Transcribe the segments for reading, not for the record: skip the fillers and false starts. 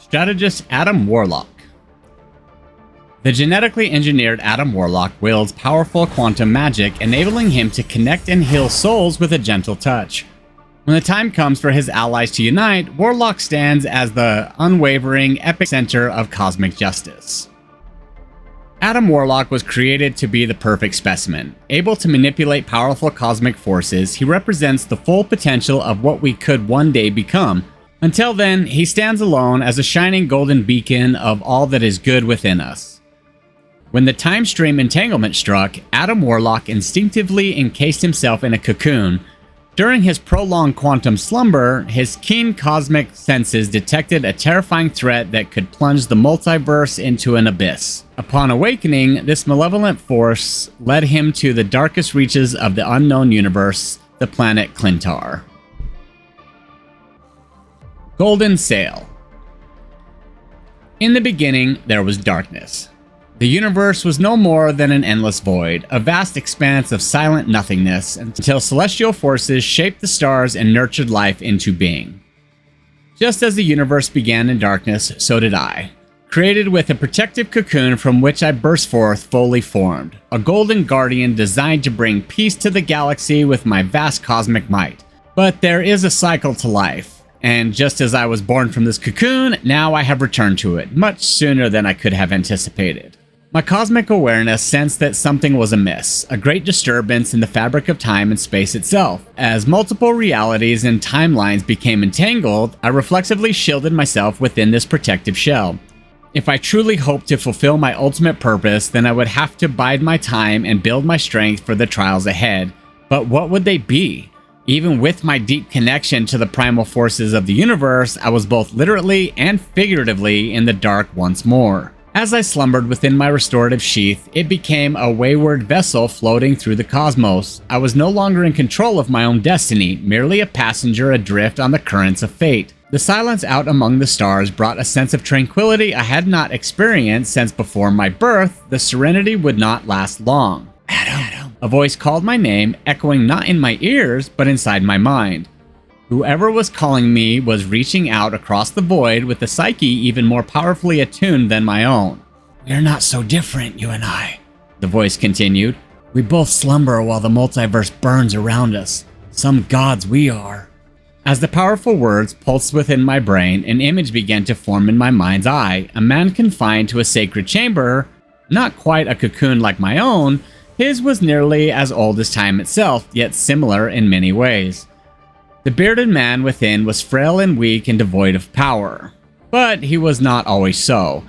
Strategist Adam Warlock. The genetically engineered Adam Warlock wields powerful quantum magic, enabling him to connect and heal souls with a gentle touch. When the time comes for his allies to unite, Warlock stands as the unwavering epic center of cosmic justice. Adam Warlock was created to be the perfect specimen. Able to manipulate powerful cosmic forces, he represents the full potential of what we could one day become. Until then, he stands alone as a shining golden beacon of all that is good within us. When the time stream entanglement struck, Adam Warlock instinctively encased himself in a cocoon. During his prolonged quantum slumber, his keen cosmic senses detected a terrifying threat that could plunge the multiverse into an abyss. Upon awakening, this malevolent force led him to the darkest reaches of the unknown universe, the planet Clintar. Golden Sail. In the beginning, there was darkness. The universe was no more than an endless void, a vast expanse of silent nothingness, until celestial forces shaped the stars and nurtured life into being. Just as the universe began in darkness, so did I. Created with a protective cocoon from which I burst forth fully formed, a golden guardian designed to bring peace to the galaxy with my vast cosmic might. But there is a cycle to life, and just as I was born from this cocoon, now I have returned to it, much sooner than I could have anticipated. My cosmic awareness sensed that something was amiss, a great disturbance in the fabric of time and space itself. As multiple realities and timelines became entangled, I reflexively shielded myself within this protective shell. If I truly hoped to fulfill my ultimate purpose, then I would have to bide my time and build my strength for the trials ahead. But what would they be? Even with my deep connection to the primal forces of the universe, I was both literally and figuratively in the dark once more. As I slumbered within my restorative sheath, it became a wayward vessel floating through the cosmos. I was no longer in control of my own destiny, merely a passenger adrift on the currents of fate. The silence out among the stars brought a sense of tranquility I had not experienced since before my birth. The serenity would not last long. Adam. A voice called my name, echoing not in my ears, but inside my mind. Whoever was calling me was reaching out across the void with a psyche even more powerfully attuned than my own. "We are not so different, you and I," the voice continued. "We both slumber while the multiverse burns around us. Some gods we are." As the powerful words pulsed within my brain, an image began to form in my mind's eye. A man confined to a sacred chamber, not quite a cocoon like my own. His was nearly as old as time itself, yet similar in many ways. The bearded man within was frail and weak and devoid of power. But he was not always so.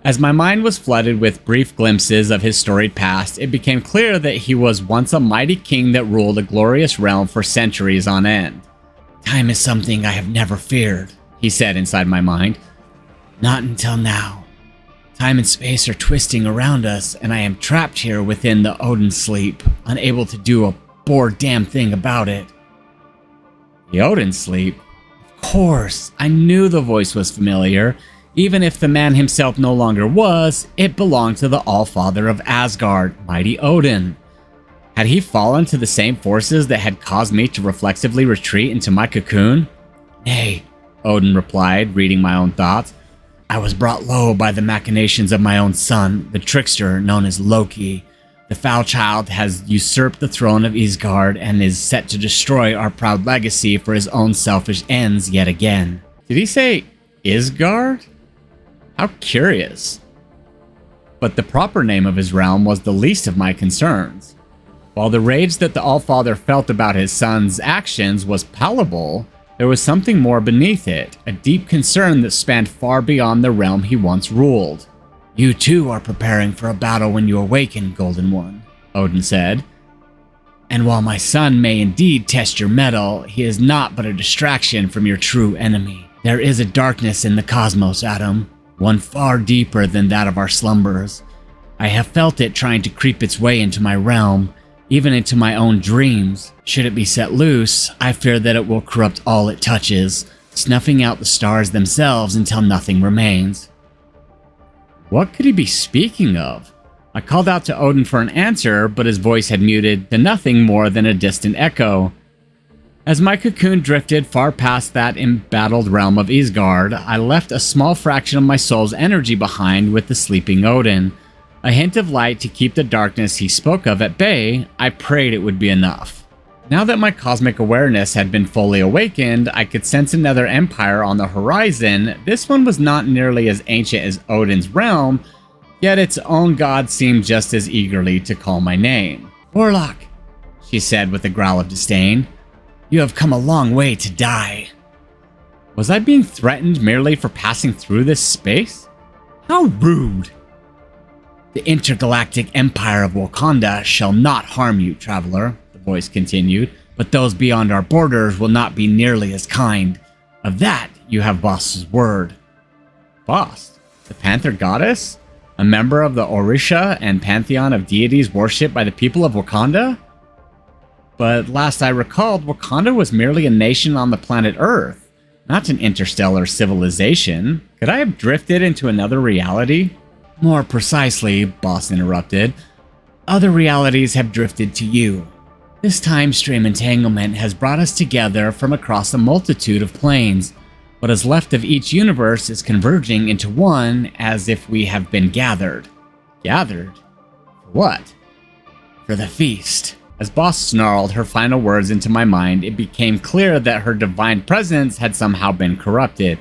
As my mind was flooded with brief glimpses of his storied past, it became clear that he was once a mighty king that ruled a glorious realm for centuries on end. "Time is something I have never feared," he said inside my mind. "Not until now. Time and space are twisting around us, and I am trapped here within the Odin sleep, unable to do a damn thing about it." The Odin sleep? Of course, I knew the voice was familiar. Even if the man himself no longer was, it belonged to the Allfather of Asgard, mighty Odin. Had he fallen to the same forces that had caused me to reflexively retreat into my cocoon? "Nay," Odin replied, reading my own thoughts. "I was brought low by the machinations of my own son, the trickster known as Loki. The foul child has usurped the throne of Isgard and is set to destroy our proud legacy for his own selfish ends yet again." Did he say Isgard? How curious. But the proper name of his realm was the least of my concerns. While the rage that the Allfather felt about his son's actions was palpable, there was something more beneath it, a deep concern that spanned far beyond the realm he once ruled. "You too are preparing for a battle when you awaken, Golden One," Odin said. "And while my son may indeed test your mettle, he is not but a distraction from your true enemy. There is a darkness in the cosmos, Adam, one far deeper than that of our slumbers. I have felt it trying to creep its way into my realm, even into my own dreams. Should it be set loose, I fear that it will corrupt all it touches, snuffing out the stars themselves until nothing remains." What could he be speaking of? I called out to Odin for an answer, but his voice had muted to nothing more than a distant echo. As my cocoon drifted far past that embattled realm of Isgard, I left a small fraction of my soul's energy behind with the sleeping Odin. A hint of light to keep the darkness he spoke of at bay, I prayed it would be enough. Now that my cosmic awareness had been fully awakened, I could sense another empire on the horizon. This one was not nearly as ancient as Odin's realm, yet its own god seemed just as eagerly to call my name. "Warlock," she said with a growl of disdain. "You have come a long way to die." Was I being threatened merely for passing through this space? How rude! "The intergalactic empire of Wakanda shall not harm you, traveler," the voice continued, "but those beyond our borders will not be nearly as kind. Of that, you have Bast's word." Bast? The Panther goddess? A member of the Orisha and pantheon of deities worshipped by the people of Wakanda? But last I recalled, Wakanda was merely a nation on the planet Earth, not an interstellar civilization. Could I have drifted into another reality? "More precisely," Boss interrupted, "other realities have drifted to you. This time stream entanglement has brought us together from across a multitude of planes. What is left of each universe is converging into one as if we have been gathered." Gathered? For what? "For the feast." As Boss snarled her final words into my mind, it became clear that her divine presence had somehow been corrupted.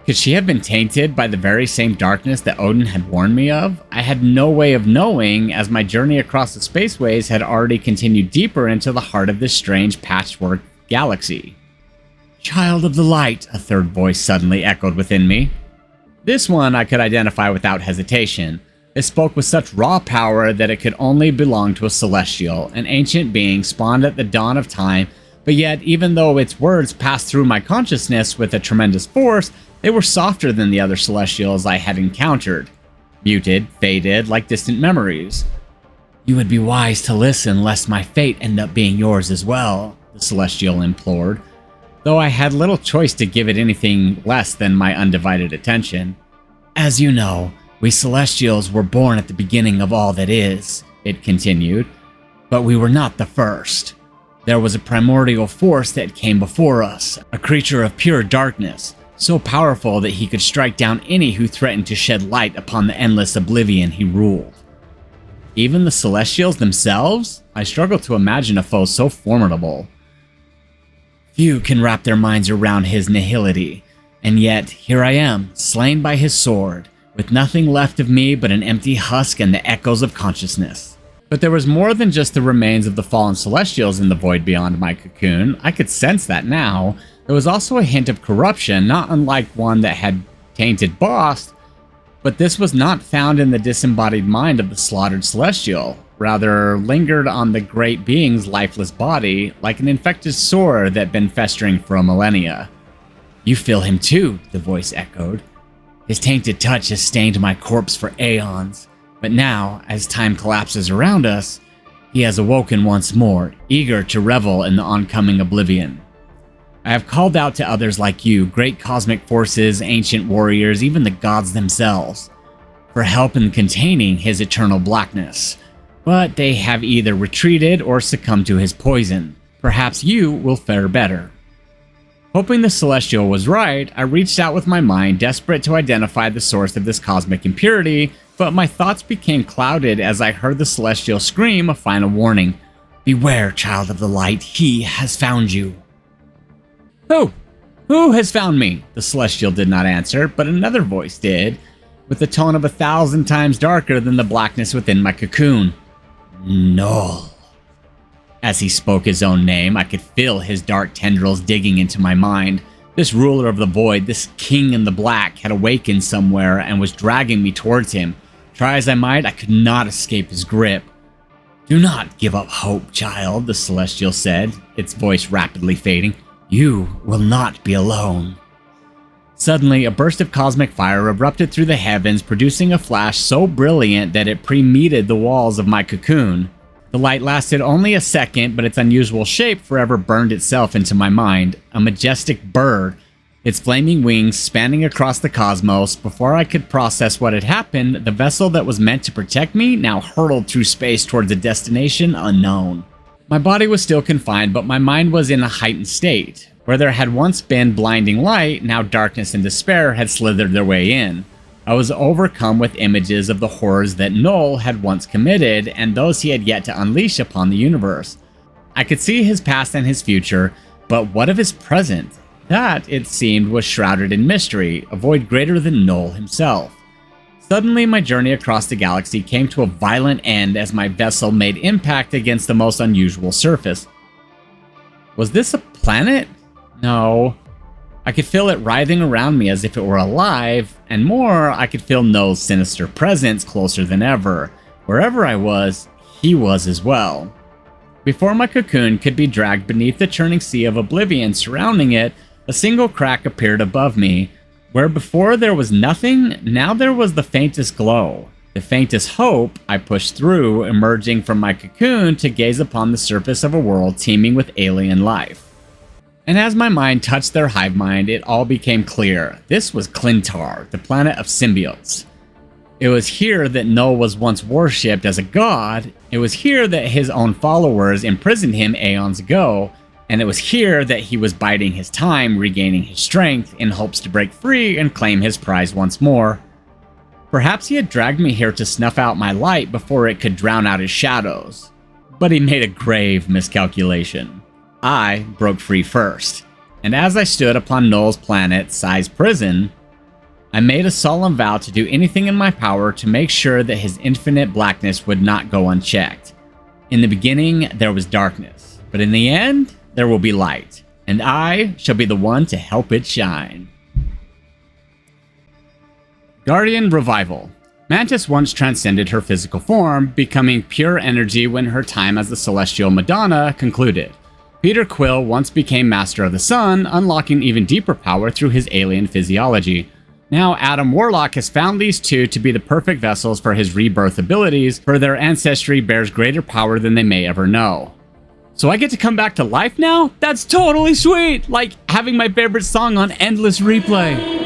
Could she have been tainted by the very same darkness that Odin had warned me of? I had no way of knowing, as my journey across the spaceways had already continued deeper into the heart of this strange patchwork galaxy. "Child of the light," a third voice suddenly echoed within me. This one I could identify without hesitation. It spoke with such raw power that it could only belong to a celestial, an ancient being spawned at the dawn of time, but yet even though its words passed through my consciousness with a tremendous force, they were softer than the other celestials I had encountered. Muted, faded, like distant memories. "You would be wise to listen lest my fate end up being yours as well," the celestial implored, though I had little choice to give it anything less than my undivided attention. "As you know, we Celestials were born at the beginning of all that is," it continued, "but we were not the first. There was a primordial force that came before us, a creature of pure darkness, so powerful that he could strike down any who threatened to shed light upon the endless oblivion he ruled." Even the Celestials themselves? I struggle to imagine a foe so formidable. "Few can wrap their minds around his nihility, and yet here I am, slain by his sword, with nothing left of me but an empty husk and the echoes of consciousness." But there was more than just the remains of the fallen Celestials in the void beyond my cocoon. I could sense that now. There was also a hint of corruption, not unlike one that had tainted Bast, but this was not found in the disembodied mind of the slaughtered Celestial, rather lingered on the great being's lifeless body, like an infected sore that had been festering for a millennia. "You feel him too," the voice echoed. "His tainted touch has stained my corpse for aeons, but now, as time collapses around us, he has awoken once more, eager to revel in the oncoming oblivion. I have called out to others like you, great cosmic forces, ancient warriors, even the gods themselves, for help in containing his eternal blackness, but they have either retreated or succumbed to his poison. Perhaps you will fare better." Hoping the Celestial was right, I reached out with my mind, desperate to identify the source of this cosmic impurity, but my thoughts became clouded as I heard the Celestial scream a final warning. "Beware, child of the light, he has found you." "Who? Who has found me?" The Celestial did not answer, but another voice did, with a tone of 1,000 times darker than the blackness within my cocoon. "Null." As he spoke his own name, I could feel his dark tendrils digging into my mind. This ruler of the void, this king in the black, had awakened somewhere and was dragging me towards him. Try as I might, I could not escape his grip. "Do not give up hope, child," the Celestial said, its voice rapidly fading. "You will not be alone." Suddenly, a burst of cosmic fire erupted through the heavens, producing a flash so brilliant that it pre-meted the walls of my cocoon. The light lasted only a second, but its unusual shape forever burned itself into my mind. A majestic bird, its flaming wings spanning across the cosmos. Before I could process what had happened, the vessel that was meant to protect me now hurtled through space towards a destination unknown. My body was still confined, but my mind was in a heightened state. Where there had once been blinding light, now darkness and despair had slithered their way in. I was overcome with images of the horrors that Noel had once committed and those he had yet to unleash upon the universe. I could see his past and his future, but what of his present? That, it seemed, was shrouded in mystery, a void greater than Noel himself. Suddenly, my journey across the galaxy came to a violent end as my vessel made impact against the most unusual surface. Was this a planet? No. I could feel it writhing around me as if it were alive, and more, I could feel Noel's sinister presence closer than ever. Wherever I was, he was as well. Before my cocoon could be dragged beneath the churning sea of oblivion surrounding it, a single crack appeared above me. Where before there was nothing, now there was the faintest glow. The faintest hope I pushed through, emerging from my cocoon to gaze upon the surface of a world teeming with alien life. And as my mind touched their hive mind, it all became clear. This was Clintar, the planet of symbiotes. It was here that Noel was once worshipped as a god. It was here that his own followers imprisoned him aeons ago. And it was here that he was biding his time, regaining his strength in hopes to break free and claim his prize once more. Perhaps he had dragged me here to snuff out my light before it could drown out his shadows. But he made a grave miscalculation. I broke free first, and as I stood upon Noel's planet-sized prison, I made a solemn vow to do anything in my power to make sure that his infinite blackness would not go unchecked. In the beginning, there was darkness, but in the end, there will be light, and I shall be the one to help it shine. Guardian Revival. Mantis once transcended her physical form, becoming pure energy when her time as the Celestial Madonna concluded. Peter Quill once became Master of the Sun, unlocking even deeper power through his alien physiology. Now Adam Warlock has found these two to be the perfect vessels for his rebirth abilities, for their ancestry bears greater power than they may ever know. So I get to come back to life now? That's totally sweet! Like having my favorite song on endless replay.